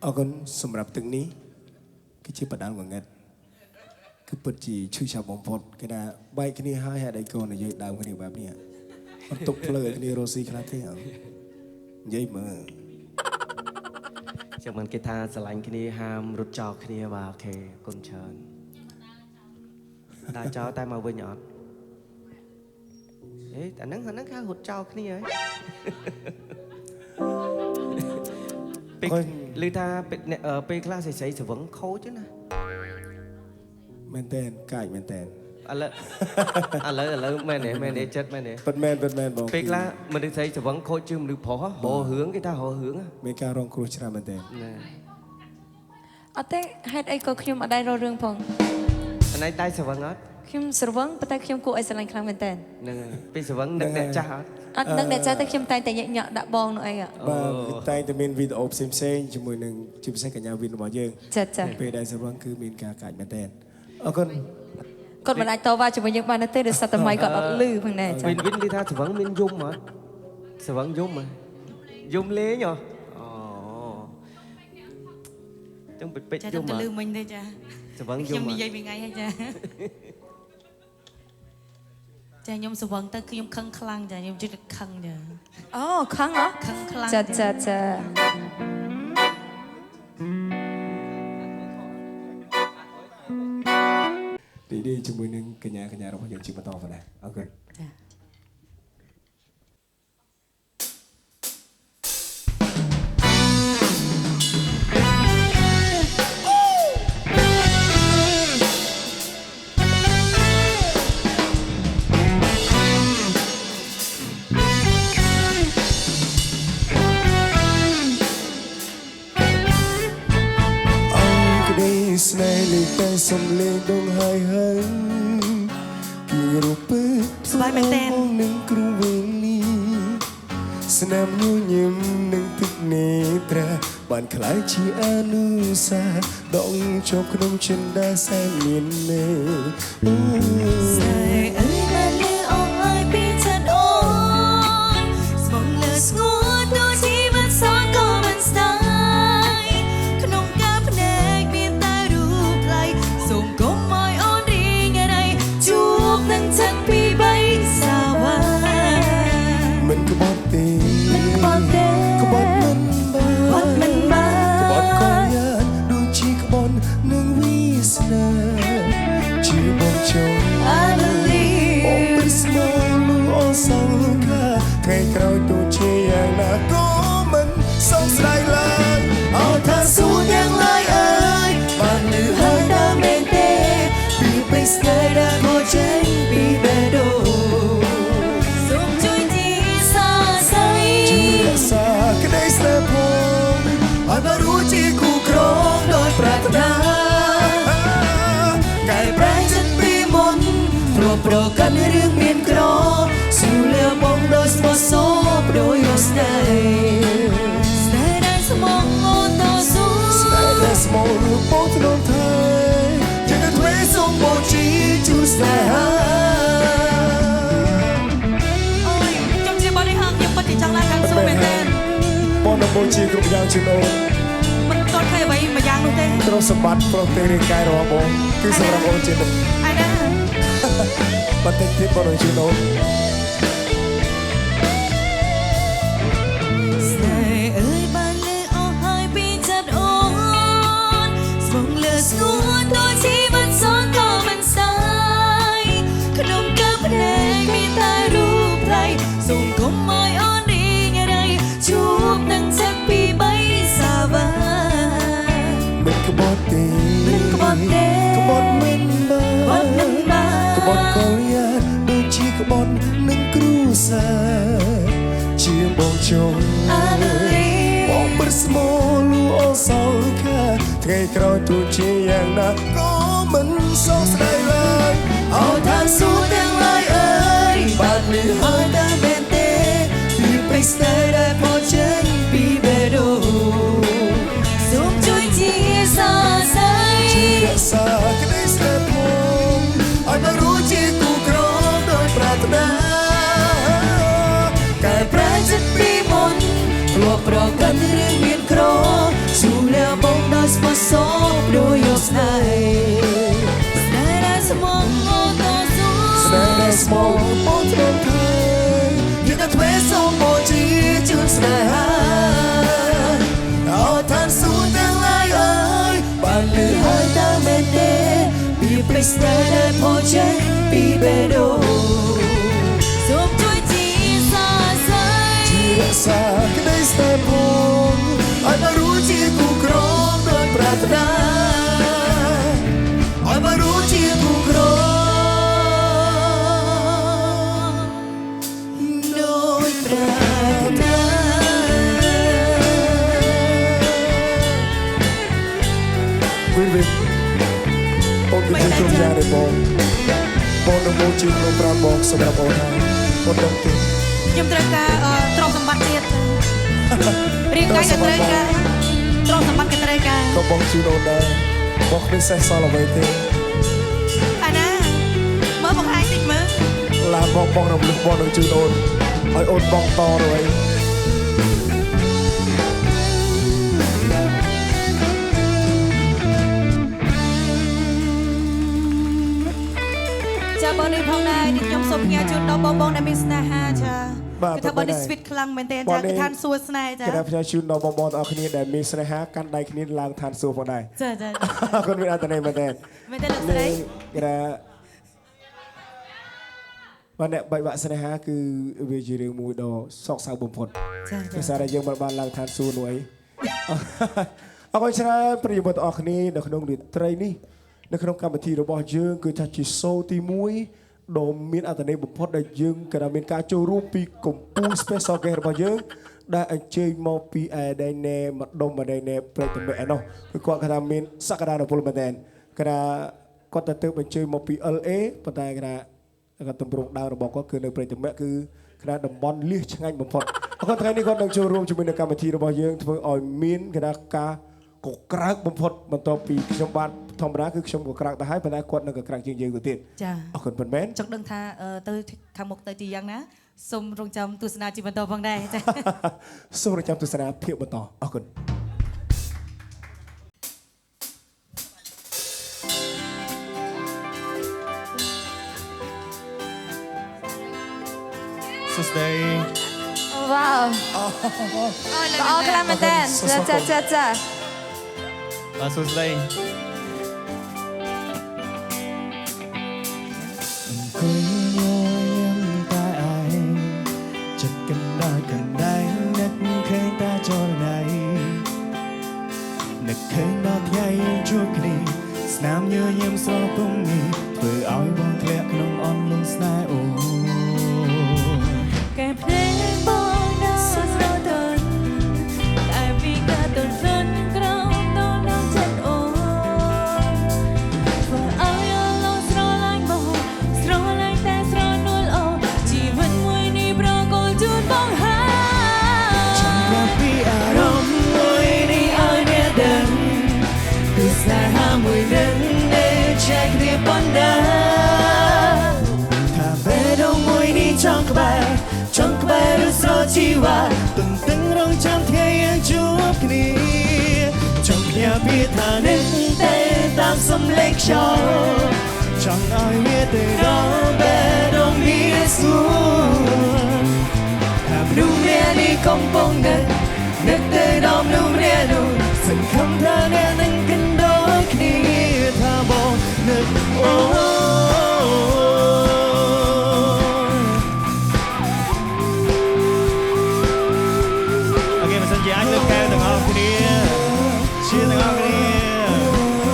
អរគុណសម្រាប់ទឹកនេះគឺជាបដាល់ងងឹតគឺពិតជាឈឺចាប់បំផុតគេថាបែកគ្នាហើយហេតុអីកូននិយាយដើមគ្នាបែបនេះអត់ទុកផ្លូវឲ្យគ្នារស់ស៊ីខ្លះទេនិយាយមើលចាំមិនគេថាស្រឡាញ់គ្នាហាមរត់ចោលគ្នាបាទអូខេគុណច្រើនដើរចោលតែមកវិញអត់អាហ្នឹងគេរត់ចោលគ្នាហើយឮថាពេលខ្លះស្រីស្វឹងខូចណាមែនតើកាយមែនតើឥឡូវមែនទេចិត្តមែនទេពិតមែនបងពេលខ្លះមនុស្សស្រីស្វឹងខូចជាងមនុស្សប្រុសហោរឿងគេថាហោរឿងមានការរងគ្រោះច្រើនមែនតើអត់ទេហេតុអីក៏ខ្ញុំអត់ដែររករឿងផងអណៃដៃស្វឹងអត់ខ្ញុំស្រវឹងប៉ុន្តែខ្ញុំគួរឲ្យស្រឡាញ់ខ្លាំងមែនតើហ្នឹងហើយពេលស្វឹងនឹកអ្នកចាស់អត់នឹកអ្នកចាស់តែខ្ញុំតែងតែញ៉ាក់ដាក់បងនោះអីបាទតែងតែមានវីដេអូផ្សេងជាមួយនឹងជាពិសេសកញ្ញាវិនរបស់យើងចាពេលដែលស្រវឹងគឺមានការកាច់មែនតើអរគុណគាត់មិនអាចតវ៉ាជាមួយយើងបានទេដោយសារតែម៉ៃគាត់អត់លឺផងដែរចាវិននិយាយថាស្វឹងមានយំហ៎ស្វឹងយំលេងហ៎ចឹងពេចយំហ៎ចាតែលឺមិញទេចាស្វឹងយំខ្ញុំនិយាយពីថ្ងៃហើយចាខ្ញុំស្វឹងទៅខ្ញុំខឹងខ្លាំងចាខ្ញុំជិតខឹងចាអូខឹងហ៎ខឹងខ្លាំងចាទីជាមួយនឹងកញ្ញារបស់យើងជាបន្តផងដែរអរគុណចាស្នេហ៍លេខតែសំលេងដងហើយគឺរូបពេលស្បាយមែនតើនឹងគ្រូវេលាស្នាមញញឹមនឹងទឹកនេត្រាបានខ្លាយជាអនុសាដងជាប់ក្នុងចិន្តាសែនមានមេស្នេហ៍អើយបានលឺអស់ហើយពីចិត្តអូនស្មងលើស្ងួតដូចជីវិតសងក៏មិនស្ដាយក្នុងការភ្នែកមានតែរូបថ្លៃសូមកុំឲ្យអូនរីងរៃជួបនឹងចិត្តពីបីសាវ៉ាមិនក្បត់ទេក្បត់មិនបានក្បត់កូនយ៉ាដូចជាក្បត់នឹងវាសនាជាបងចង់ I believe អូព្រឹស្មោលអូសង្ខាថ្ងៃក្រោយទោះជាយ៉ាងណាក៏មិនសង្ស័យឡើយអោថាសួរយ៉ាងឡើយអើយបានលឺហើយតាមមែនទេពីពេលស្នេហ៍ដែលមកចេញពីបេះដូងសូមជួយទីសាស័យជួយរក្សាក្តីស្នេហ៍ផងអត់រួចជាគូក្រងដោយប្រាថ្នាកែប្រែចិត្តពីមុនប្រកាន់រឿងមានក្រស៊ូលាបងដោយស្មោះសរដោយរស្នេហ៍ស្នេហ៍ដែលស្មងអូនតស៊ូស្នេហ៍ដែលស្មោះរូបបងធ្នមថែជាទ្វេសូមបងជីជួស្នេហាអូយខ្ញុំជាបងនេះហងខ្ញុំពិតជាចង់ឡើងខាងសួរមែនទេបងនឹងបងជីគ្រប់យ៉ាងជូនអូនមិនទាន់ឃើញអ្វីមួយយ៉ាងនោះទេទ្រព្យសម្បត្តិប្រទេសរាងកាយរបស់បងគឺសម្រាប់អូនជានិច្ចអាយណាបន្តិចទៀតបងនឹងជូនអូនស្នេហ៍អើយបានលឺអស់ហើយពីចិត្តអូនស្មងលើស្ងួនដូចជីវិតសងក៏មិនស្ដាយក្នុងកាភ្នែកមានតែរូបថ្លៃសូមកុំឲ្យអូនរីងរៃ ទេ មិនក្បត់ទេ ក្បត់មិនបា ក្បត់មិនបាន ក្បត់កលយាដូចជាក្បត់នឹងគ្រូសាជាបងជុំ អាលី បងប្រស្មោលូអសងខាថ្ងៃក្រោយទូជាយ៉ាងណាក៏មិនសោកស្ដាយឡើយអោថាសួរទាំងឡាយអើយបាត់លឺហើយតែមែនទេពីព្រៃស្នេហ៍ដែលផុតចេញពីបេះដូង សូមជួយជាសរសៃ ជារក្សាក្តីស្នេហ៍ផងឲ្យមកรู้ជាគូក្រដោយប្រាថ្នាកែប្រែចិត្តពីមុនធ្លាប់ប្រកាន់រឿងមានក្រស៊ូលាបងដោយស្មោះសរដូចយកស្នេហ៍ ស្នេហ៍ដែលស្មងអូតូស៊ូ ស្នេហ៍ដែលស្មោះបងត្រង់ថៃយើងក៏ធ្វើសូមមកជាជូនស្នេហាអោថាសួរទាំងឡាយអើយបានលឺហើយតើមែនទេពីព្រៃស្នេហ៍ដែលផុតចេញពីបេះដូង សូមជួយជាសរសៃ ជារក្សាក្តីស្នេហ៍ផងឲ្យមកรู้ជាគូក្រដោយប្រាថ្នាឲ្យមកรู้ជាគូក្រដោយប្រាថ្នាវិញអូនគឺជាក្រុមយ៉ាងដែរបងនឹងមកជាក្រុមប្រាបងសម្រាប់អូនហើយអូនដឹងទេ ខ្ញុំត្រូវការទ្រព្យសម្បត្តិទៀតរៀងកាយក៏ត្រូវការទ្រព្យសម្បត្តិក៏ត្រូវការ ក៏បងជូនអូនដែរបងគ្មានសេះសល់អ្វីទេ អាណាមើលបង្ហាញតិចមើល ឡាបងរំលឹកបងនឹងជូនអូនឲ្យអូនបងតទៅអី ចាបងនេះផងដែរខ្ញុំសូមផ្ញើជូនដល់បងដែលមានស្នេហាចាគឺថាបងនេះស្វីតខ្លាំងមែនទែនចាគឺឋានសួគ៌ស្នេហ៍ចា គេថាផ្ញើជូនដល់បងទាំងអស់គ្នាដែលមានស្នេហាកាន់ដៃគ្នាឡើងឋានសួគ៌ផងដែរ ចាចា អរគុណមានអត្ថន័យមែនទែន មែនទេលោកស្រី គេថាបានអ្នកបែកបាក់ស្នេហាគឺវាជារឿងមួយដ៏សោកសៅបំផុត ចា ភាសាដែលយើងបានឡើងឋានសួគ៌នោះអីអរគុណច្រើនប្រិយមិត្តទាំងអស់គ្នានៅក្នុងរាត្រីនេះនៅក្នុងកម្មវិធីរបស់យើងគឺថាជាសូទី1ដ៏មានអត្ថន័យបំផុតដែលយើងក៏មានការចូលរួមពីកម្ពុជា Special Guest របស់យើងដែលអញ្ជើញមកពីឯដៃណែម្ដុំម្ដៃណែព្រៃតំបែឯនោះគឺគាត់ថាមានសក្តានុពលមែនទែនគាត់ទៅអញ្ជើញមកពី LA ប៉ុន្តែគាត់តម្រង់ដើមរបស់គាត់គឺនៅព្រៃតំបែគឺតំបន់លៀសឆ្ងាញ់បំផុតអរគុណថ្ងៃនេះគាត់នឹងចូលរួមជាមួយនៅកម្មវិធីរបស់យើងធ្វើឲ្យមានការកក្រើកបំផុតបន្ទាប់ពីខ្ញុំបានធម្មតាគឺខ្ញុំក៏ក្រើកទៅហើយប៉ុន្តែគាត់នឹងក៏ក្រើកជាងយើងទៅទៀត ចា អរគុណប៉ុន្មាន ចង់ដឹងថាទៅខាងមុខទៅទីយ៉ាងណាសូមរងចាំទស្សនាជីវិតបន្តផងដែរចា សូមរងចាំទស្សនាភាពបន្តអរគុណសួស្តី វ៉ាវល្អខ្លាំងមែនតើចា សួស្តី អង្គុយញញឹមតែឯងចិត្តកណ្ដាលកណ្ដែងនឹកឃើញតែចរណៃនឹកឃើញដល់ថ្ងៃជួបគ្នាស្នាមញញឹមស្រពំនេះធ្វើឲ្យបងធ្លាក់ក្នុងអន្លង់ស្នេហ៍អូ កែភ្នែកបងនៅស្រទន់តែពីកាទន្ទឹងក្រោមដល់ចិត្តអូនធ្វើឲ្យលោកស្រឡាញ់បងស្រឡាញ់តែស្រនួលអូនជីវិតមួយនេះប្រកល់ជូនបងហើយ ចង់ប្រាប់ពីអារម្មណ៍មួយនេះឲ្យអ្នកដឹងគឺស្នេហាមួយនឹងដែលចែកគ្នាបណ្ដាថាបេះដូងមួយនេះចង់ក្បែរឬស្រោជីវ៉ាទន្ទឹងរងចាំថ្ងៃយើងជួបគ្នាចង់ផ្ញើពីថានឹងតែតាមសំឡេងខ្យល់ចង់ឲ្យវាទៅដល់បេះដូងនេះស្រួលថាមនុស្សម្នាក់នេះកំពុងនឹកទៅដល់មនុស្សម្នាក់នោះសង្ឃឹមថាអ្នកនឹងគិតដូចគ្នាថាបងនឹកអូ ជាអាចលើកកែវទាំងអស់គ្នាជាទាំងអស់គ្នា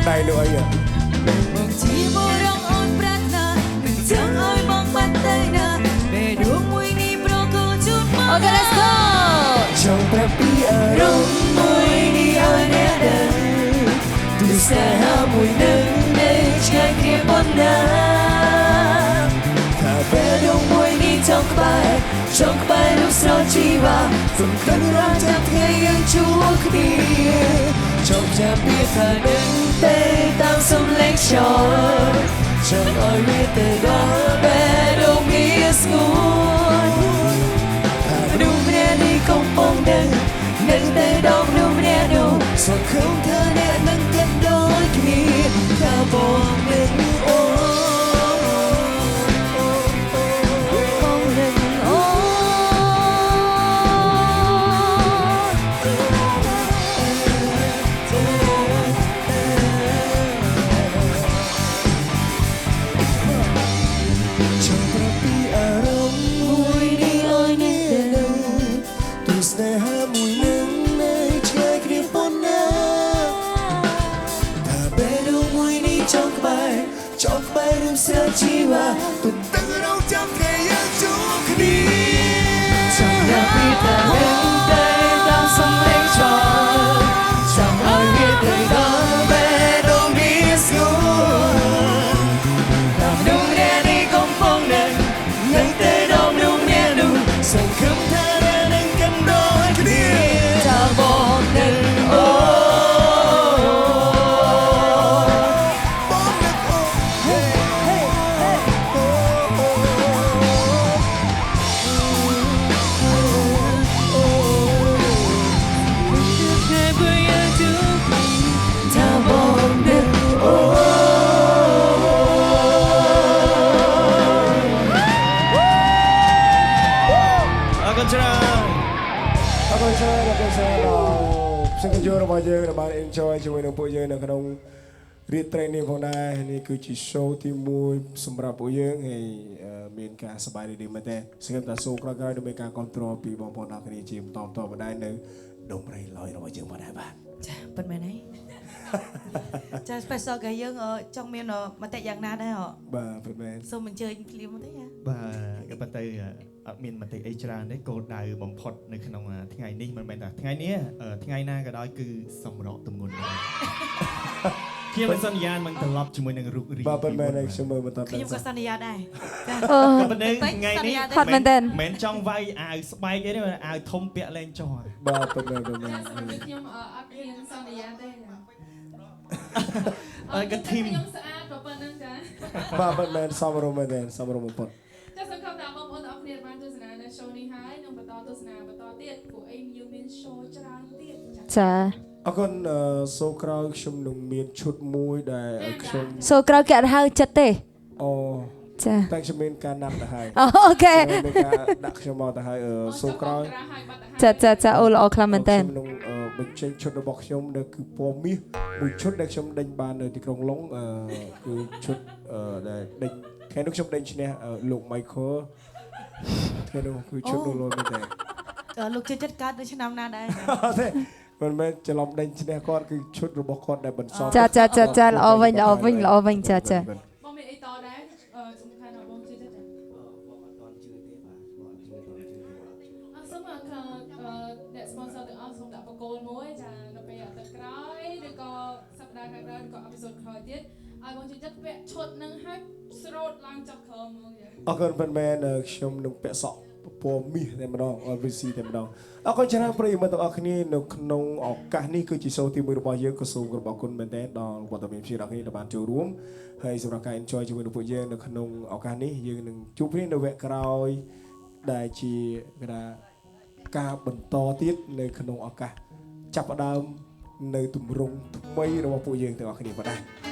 ដៃនោះអី បងជាបរងអូនប្រាថ្នានឹងចង់ឲ្យបងបាត់ទៅណាពេលដួងមួយនេះប្រកោជូនមក Okay let's go ចង់ប្រាប់ពីអារម្មណ៍មួយនេះឲ្យអ្នកដឹងទូស្នេហាមួយនឹងនៅឆ្ងាយគ្នាប៉ុណ្ណាថាពេលដួងមួយនេះចង់ក្បែររូបស្រស់ជីវ៉ាសំខាន់រំចាំថ្ងៃយើងជួបគ្នាចង់ចាំពីថានឹងទេតាមសំឡេងខ្យល់ចង់ឲ្យវាទៅដល់ពេលដួងមានស្ងួនថាដួងម្នាក់នេះកំពុងនឹងទៅដល់ដួងម្នាក់នោះសង្ឃឹមថាអ្នកនឹងគិតដូចគ្នាថាបងនឹងអូ ជីវ៉ាទុំទឹករងចាំថ្ងៃយើងជួបគ្នាចង់រាប់ពីតែនឹងតែតាមសំឡេងឆ្លងចង់ឲ្យវាទៅដល់ពេលដងមានស្ងួនតាមដងរែនេះកំពុងនឹងទៅដល់ដងអ្នកនោះសង្ឃឹមថានឹងកាន់ដូចគ្នាថាបងនឹងអូ ซึ่งก็เยอะរបស់យើងដែលបាន enjoy ជាមួយនឹងពួកយើងនៅក្នុងរៀប training ផងដែរនេះគឺជា show ទី1សម្រាប់ពួកយើងហើយមានការសប្បាយរីករាយមែនតើសង្ឃឹមថា show ក្រោយៗនឹងមានការ control ពីបងប្អូនអ្នកគ្នាជាបន្តបណ្ដាលនៅដុំរៃឡយរបស់យើងផងដែរបាទចាពិតមែនទេចា special កាយើងចង់មានមតិយ៉ាងណាដែរបាទពិតមែនសូមអញ្ជើញភ្លាមបន្តិចណាបាទក៏ប៉ុន្តែអត់មានមតិអីច្រើនទេគោលដៅបំផុតនៅក្នុងថ្ងៃនេះមិនមែនថាថ្ងៃនេះថ្ងៃណាក៏ដោយគឺសម្រកទម្ងន់ដែរខ្ញុំមិនសន្យាមិនត្រឡប់ជាមួយនឹងរូបរាងបាទពិតមែនខ្ញុំមើលបន្តខ្ញុំក៏សន្យាដែរចាក៏ប៉ុន្តែថ្ងៃនេះហត់មែនតើមិនចង់វាយអាវស្បែកទេអាវធំពាក់លែងចោះបាទពិតមែនខ្ញុំអត់ហ៊ានសន្យាទេក៏ធីមខ្ញុំស្អាតប៉ុណ្្នឹងចាបាទពិតមែនសមរម្យមែនសមរម្យបំផុតចាសង្ឃឹមថាបងប្អូនទាំងអស់គ្នាបានទស្សនានៅ show នេះហើយនឹងបន្តទស្សនាបន្តទៀតពួកអីមាន show ច្រើនទៀតចាអរគុណសូក្រោយខ្ញុំនឹងមានឈុតមួយដែលខ្ញុំសូក្រោយគេអត់ហៅចិត្តទេអូចាតែខ្ញុំមានការណាត់ទៅហើយអូខេមានការដាក់ខ្ញុំមកទៅហើយសូក្រោយចាអូល្អខ្លាំងមែនតើខ្ញុំនឹងបញ្ចេញឈុតរបស់ខ្ញុំដែលគឺពណ៌មាសមួយឈុតដែលខ្ញុំដេញបាននៅទីក្រុងឡុងគឺឈុតដែលដេញថ្ងៃនោះខ្ញុំដេញឈ្នះលោក Michael ថ្ងៃនោះគឺឈុតនោះលោកមែនទេលោកជឿចិត្តកើតនៅឆ្នាំណាដែរទេមិនមែនច្រឡំដេញឈ្នះគាត់គឺឈុតរបស់គាត់ដែលបន្សល់ចាល្អវិញចាបងមានអីតដែរសំខាន់ដល់បងជឿចិត្តអត់ទាន់ជឿទេបាទអត់សូមអ្នក sponsor ទាំងអស់សូមដាក់បកគោលមួយចានៅពេលអាទិត្យក្រោយឬក៏សប្តាហ៍ក្រោយឬក៏អេពីសូតក្រោយទៀតឲ្យបងជឿចិត្តពាក់ឈុតនឹងឲ្យស្រោតឡើងចុះក្រោមមកអរគុណប៉ុន្មានខ្ញុំនឹងពាក់សក់ពណ៌មាសតែម្ដង RVC តែម្ដងអរគុណច្រើនប្រិយមិត្តទាំងអស់គ្នានៅក្នុងឱកាសនេះគឺជា show ទី1របស់យើងក៏សូមគោរពអរគុណមែនទែនដល់វត្តមានជាអ្នកគ្នាដែលបានចូលរួមហើយសម្រាប់ការ enjoy ជាមួយនឹងពួកយើងនៅក្នុងឱកាសនេះយើងនឹងជួបគ្នានៅវគ្គក្រោយដែលជាការបន្តទៀតនៅក្នុងឱកាសចាប់ផ្ដើមនៅទម្រង់ថ្មីរបស់ពួកយើងទាំងអស់គ្នាបាទ